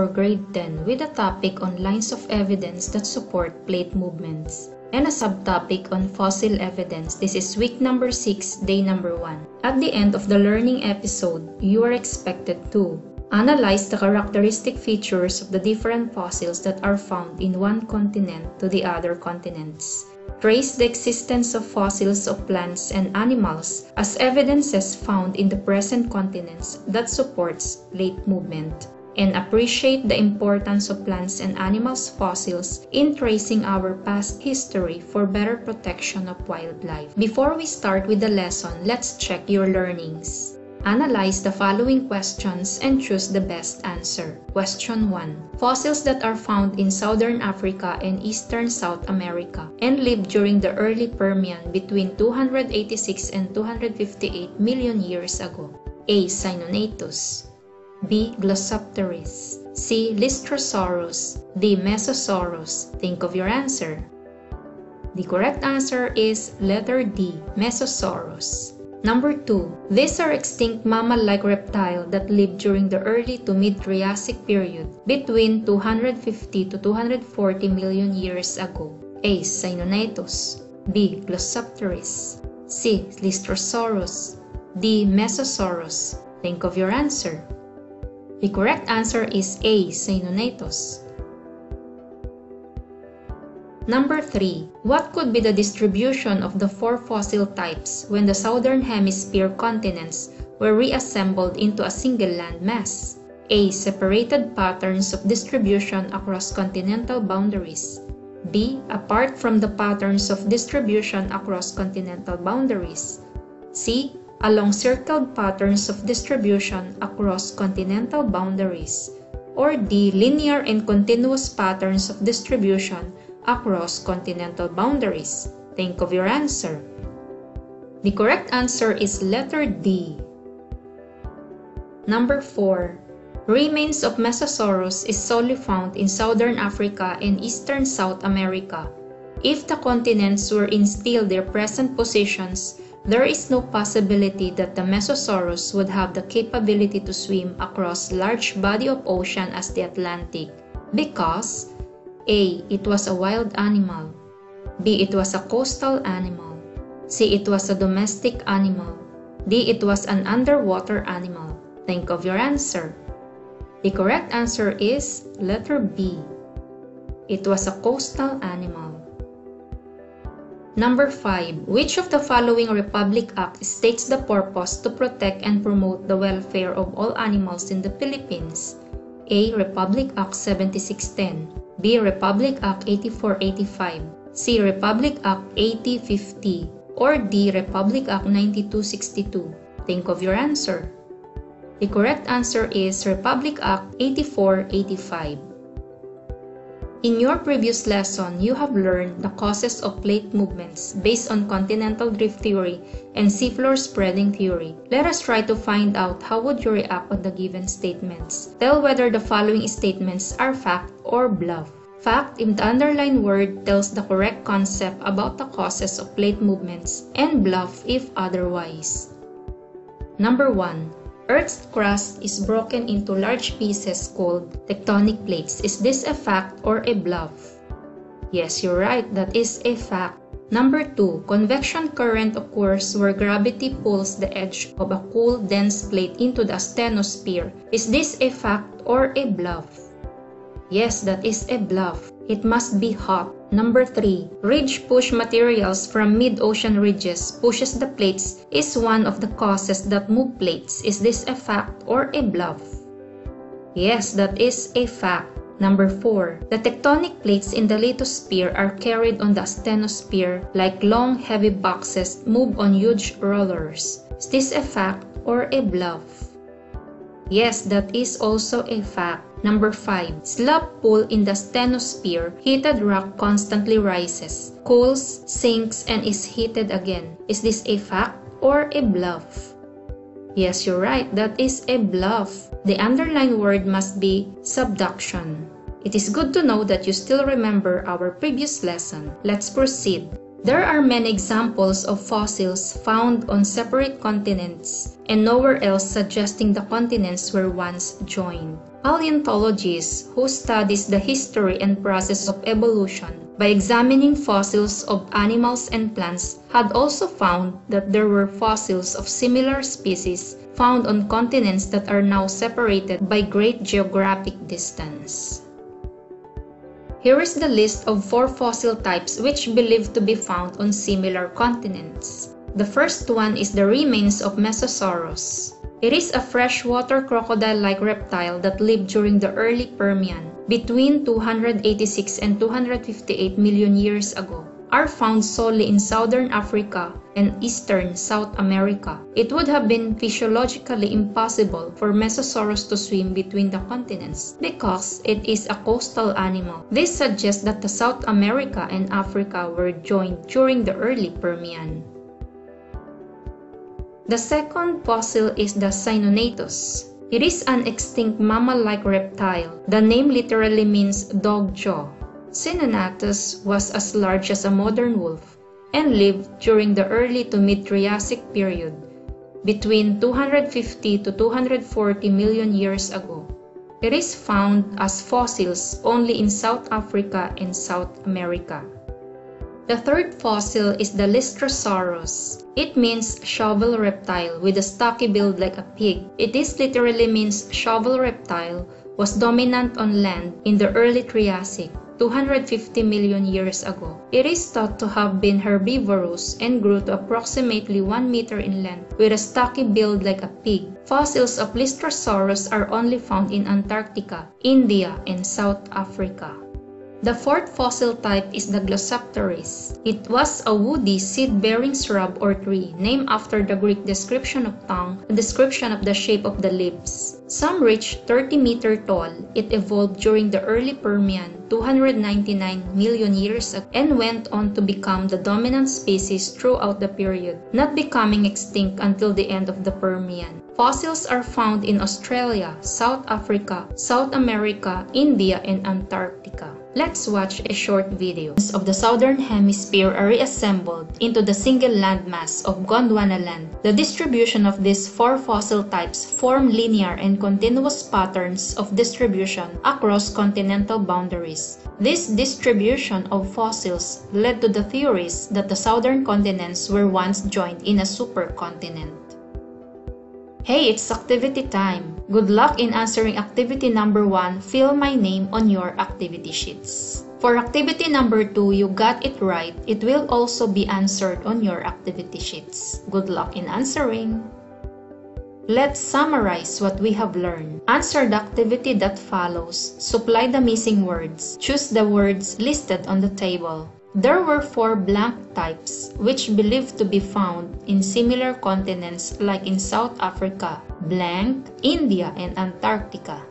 for grade 10 with a topic on lines of evidence that support plate movements and a subtopic on fossil evidence. This is week number 6, day number 1. At the end of the learning episode, you are expected to analyze the characteristic features of the different fossils that are found in one continent to the other continents. Trace the existence of fossils of plants and animals as evidences found in the present continents that supports plate movement. And appreciate the importance of plants and animals fossils in tracing our past history for better protection of wildlife. Before we start with the lesson, let's check your learnings. Analyze the following questions and choose the best answer. Question 1. Fossils that are found in southern Africa and eastern South America and lived during the early Permian between 286 and 258 million years ago. A. Cynonatus. B. Glossopteris. C. Lystrosaurus. D. Mesosaurus. Think of your answer. The correct answer is letter D. Mesosaurus. Number 2. These are extinct mammal-like reptile that lived during the early to mid-Triassic period between 250 to 240 million years ago. A. Cynonatus. B. Glossopteris. C. Lystrosaurus. D. Mesosaurus. Think of your answer. The correct answer is A. Cynonatus. Number 3. What could be the distribution of the 4 fossil types when the southern hemisphere continents were reassembled into a single landmass? A. Separated patterns of distribution across continental boundaries. B. Apart from the patterns of distribution across continental boundaries. C. Along circled patterns of distribution across continental boundaries. Or D. Linear and continuous patterns of distribution across continental boundaries. Think of your answer. The correct answer is letter D. Number 4. Remains of Mesosaurus is solely found in southern Africa and eastern South America. If the continents were in still their present positions, there is no possibility that the Mesosaurus would have the capability to swim across large body of ocean as the Atlantic because A. It was a wild animal. B. It was a coastal animal. C. It was a domestic animal. D. It was an underwater animal. Think of your answer. The correct answer is letter B. It was a coastal animal. Number 5. Which of the following Republic Act states the purpose to protect and promote the welfare of all animals in the Philippines? A. Republic Act 7610. B. Republic Act 8485. C. Republic Act 8050. Or D. Republic Act 9262. Think of your answer. The correct answer is Republic Act 8485. In your previous lesson, you have learned the causes of plate movements based on continental drift theory and seafloor spreading theory. Let us try to find out how would you react on the given statements. Tell whether the following statements are fact or bluff. Fact in the underlined word tells the correct concept about the causes of plate movements, and bluff if otherwise. Number 1. Earth's crust is broken into large pieces called tectonic plates. Is this a fact or a bluff? Yes, you're right. That is a fact. Number 2. Convection current occurs where gravity pulls the edge of a cool, dense plate into the asthenosphere. Is this a fact or a bluff? Yes, that is a bluff. It must be hot. Number 3. Ridge push materials from mid-ocean ridges pushes the plates is one of the causes that move plates. Is this a fact or a bluff? Yes, that is a fact. Number 4. The tectonic plates in the lithosphere are carried on the asthenosphere like long, heavy boxes move on huge rollers. Is this a fact or a bluff? Yes, that is also a fact. Number 5. Slab pool in the asthenosphere. Heated rock constantly rises, cools, sinks, and is heated again. Is this a fact or a bluff? Yes, you're right. That is a bluff. The underlined word must be subduction. It is good to know that you still remember our previous lesson. Let's proceed. There are many examples of fossils found on separate continents and nowhere else, suggesting the continents were once joined. Paleontologists, who studies the history and process of evolution by examining fossils of animals and plants, had also found that there were fossils of similar species found on continents that are now separated by great geographic distance. Here is the list of 4 fossil types which believed to be found on similar continents. The first one is the remains of Mesosaurus. It is a freshwater crocodile-like reptile that lived during the early Permian, between 286 and 258 million years ago. Are found solely in southern Africa and eastern South America. It would have been physiologically impossible for Mesosaurus to swim between the continents because it is a coastal animal. This suggests that the South America and Africa were joined during the early Permian. The second fossil is the Cynonatus. It is an extinct mammal-like reptile. The name literally means dog jaw. Cynonatus was as large as a modern wolf and lived during the early to mid-Triassic period, between 250 to 240 million years ago. It is found as fossils only in South Africa and South America. The third fossil is the Lystrosaurus. It means shovel reptile with a stocky build like a pig. It literally means shovel reptile was dominant on land in the early Triassic, 250 million years ago. It is thought to have been herbivorous and grew to approximately 1 meter in length with a stocky build like a pig. Fossils of Lystrosaurus are only found in Antarctica, India, and South Africa. The fourth fossil type is the Glossopteris. It was a woody seed-bearing shrub or tree named after the Greek description of tongue, a description of the shape of the leaves. Some reached 30 meter tall. It evolved during the early Permian, 299 million years ago, and went on to become the dominant species throughout the period, not becoming extinct until the end of the Permian. Fossils are found in Australia, South Africa, South America, India, and Antarctica. Let's watch a short video. Of the southern hemisphere are reassembled into the single landmass of Gondwanaland. The distribution of these 4 fossil types form linear and continuous patterns of distribution across continental boundaries. This distribution of fossils led to the theories that the southern continents were once joined in a supercontinent. Hey, it's activity time! Good luck in answering activity number 1. Fill my name on your activity sheets. For activity number 2, you got it right. It will also be answered on your activity sheets. Good luck in answering! Let's summarize what we have learned. Answer the activity that follows. Supply the missing words. Choose the words listed on the table. There were 4 blank types, which believed to be found in similar continents like in South Africa, blank, India, and Antarctica.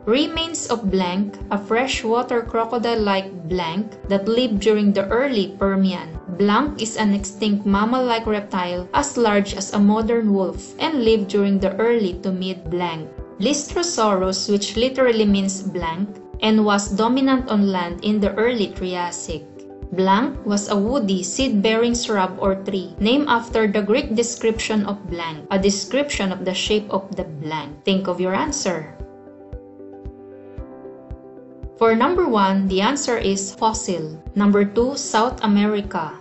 Remains of blank, a freshwater crocodile-like blank that lived during the early Permian. Blank is an extinct mammal-like reptile as large as a modern wolf and lived during the early to mid-blank. Lystrosaurus, which literally means blank, and was dominant on land in the early Triassic. Blank was a woody seed-bearing shrub or tree named after the Greek description of blank, a description of the shape of the blank. Think of your answer. For number 1, the answer is fossil. Number 2, South America.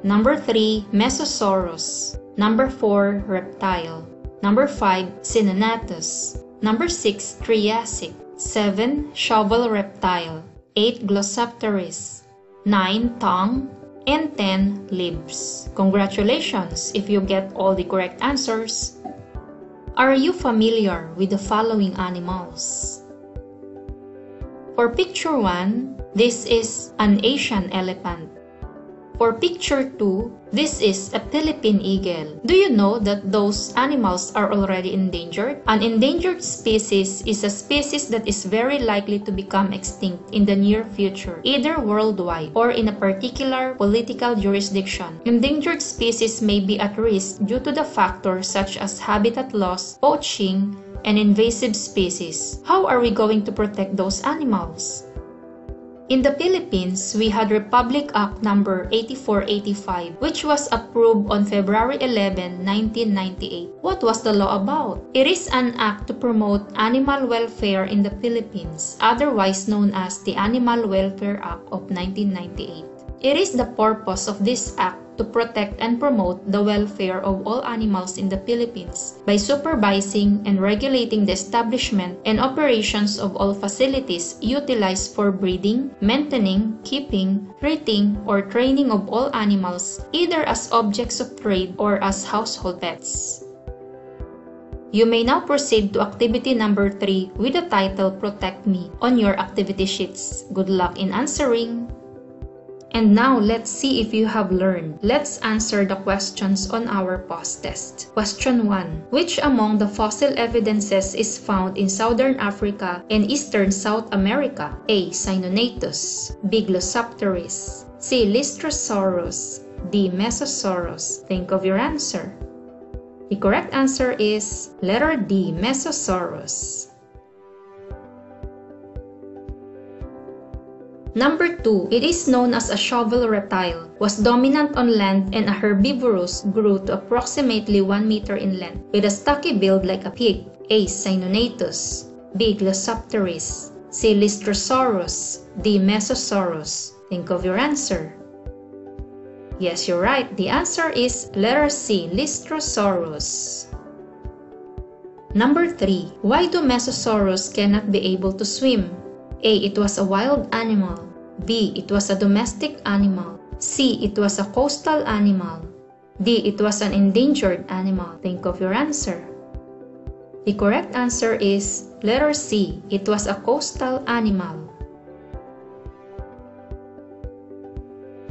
Number 3, Mesosaurus. Number 4, reptile. Number 5, Cynonatus. Number 6, Triassic. 7, shovel reptile. 8, Glossopteris. 9, tongue, and 10, limbs. Congratulations if you get all the correct answers. Are you familiar with the following animals? For picture 1, this is an Asian elephant. For picture 2, this is a Philippine eagle. Do you know that those animals are already endangered? An endangered species is a species that is very likely to become extinct in the near future, either worldwide or in a particular political jurisdiction. Endangered species may be at risk due to the factors such as habitat loss, poaching, and invasive species. How are we going to protect those animals? In the Philippines, we had Republic Act number 8485, which was approved on February 11, 1998. What was the law about? It is an act to promote animal welfare in the Philippines, otherwise known as the Animal Welfare Act of 1998. It is the purpose of this act to protect and promote the welfare of all animals in the Philippines by supervising and regulating the establishment and operations of all facilities utilized for breeding, maintaining, keeping, treating, or training of all animals, either as objects of trade or as household pets. You may now proceed to activity number 3 with the title Protect Me on your activity sheets. Good luck in answering! And now, let's see if you have learned. Let's answer the questions on our pause test. Question 1. Which among the fossil evidences is found in Southern Africa and Eastern South America? A. Cynonatus, B. Glossopteris, C. Lystrosaurus, D. Mesosaurus. Think of your answer. The correct answer is letter D. Mesosaurus. Number 2, it is known as a shovel reptile, was dominant on land and a herbivorous, grew to approximately 1 meter in length, with a stocky build like a pig. A. Cynonatus, B. Glossopteris, C. Lystrosaurus, D. Mesosaurus. Think of your answer. Yes, you're right. The answer is letter C. Lystrosaurus. Number 3, why do Mesosaurus cannot be able to swim? A. It was a wild animal. B. It was a domestic animal. C. It was a coastal animal. D. It was an endangered animal. Think of your answer. The correct answer is letter C. It was a coastal animal.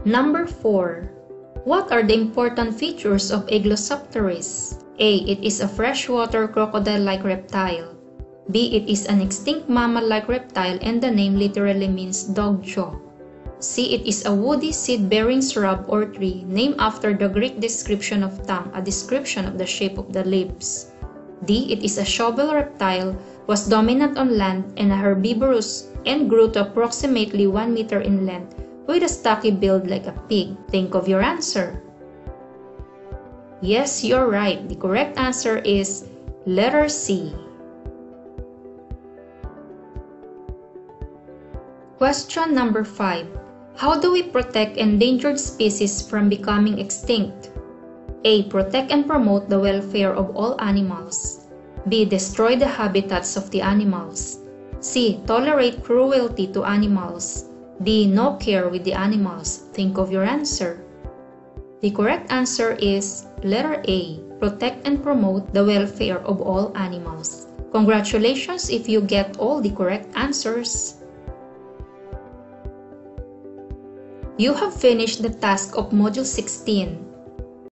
Number 4. What are the important features of a Glossopteris? A. It is a freshwater crocodile-like reptile. B. It is an extinct mammal-like reptile and the name literally means dog jaw. C. It is a woody seed-bearing shrub or tree named after the Greek description of tongue, a description of the shape of the leaves. D. It is a shovel reptile, was dominant on land and a herbivorous and grew to approximately 1 meter in length with a stocky build like a pig. Think of your answer. Yes, you're right. The correct answer is letter C. Question number 5. How do we protect endangered species from becoming extinct? A. Protect and promote the welfare of all animals. B. Destroy the habitats of the animals. C. Tolerate cruelty to animals. D. No care with the animals. Think of your answer. The correct answer is letter A. Protect and promote the welfare of all animals. Congratulations if you get all the correct answers. You have finished the task of Module 16.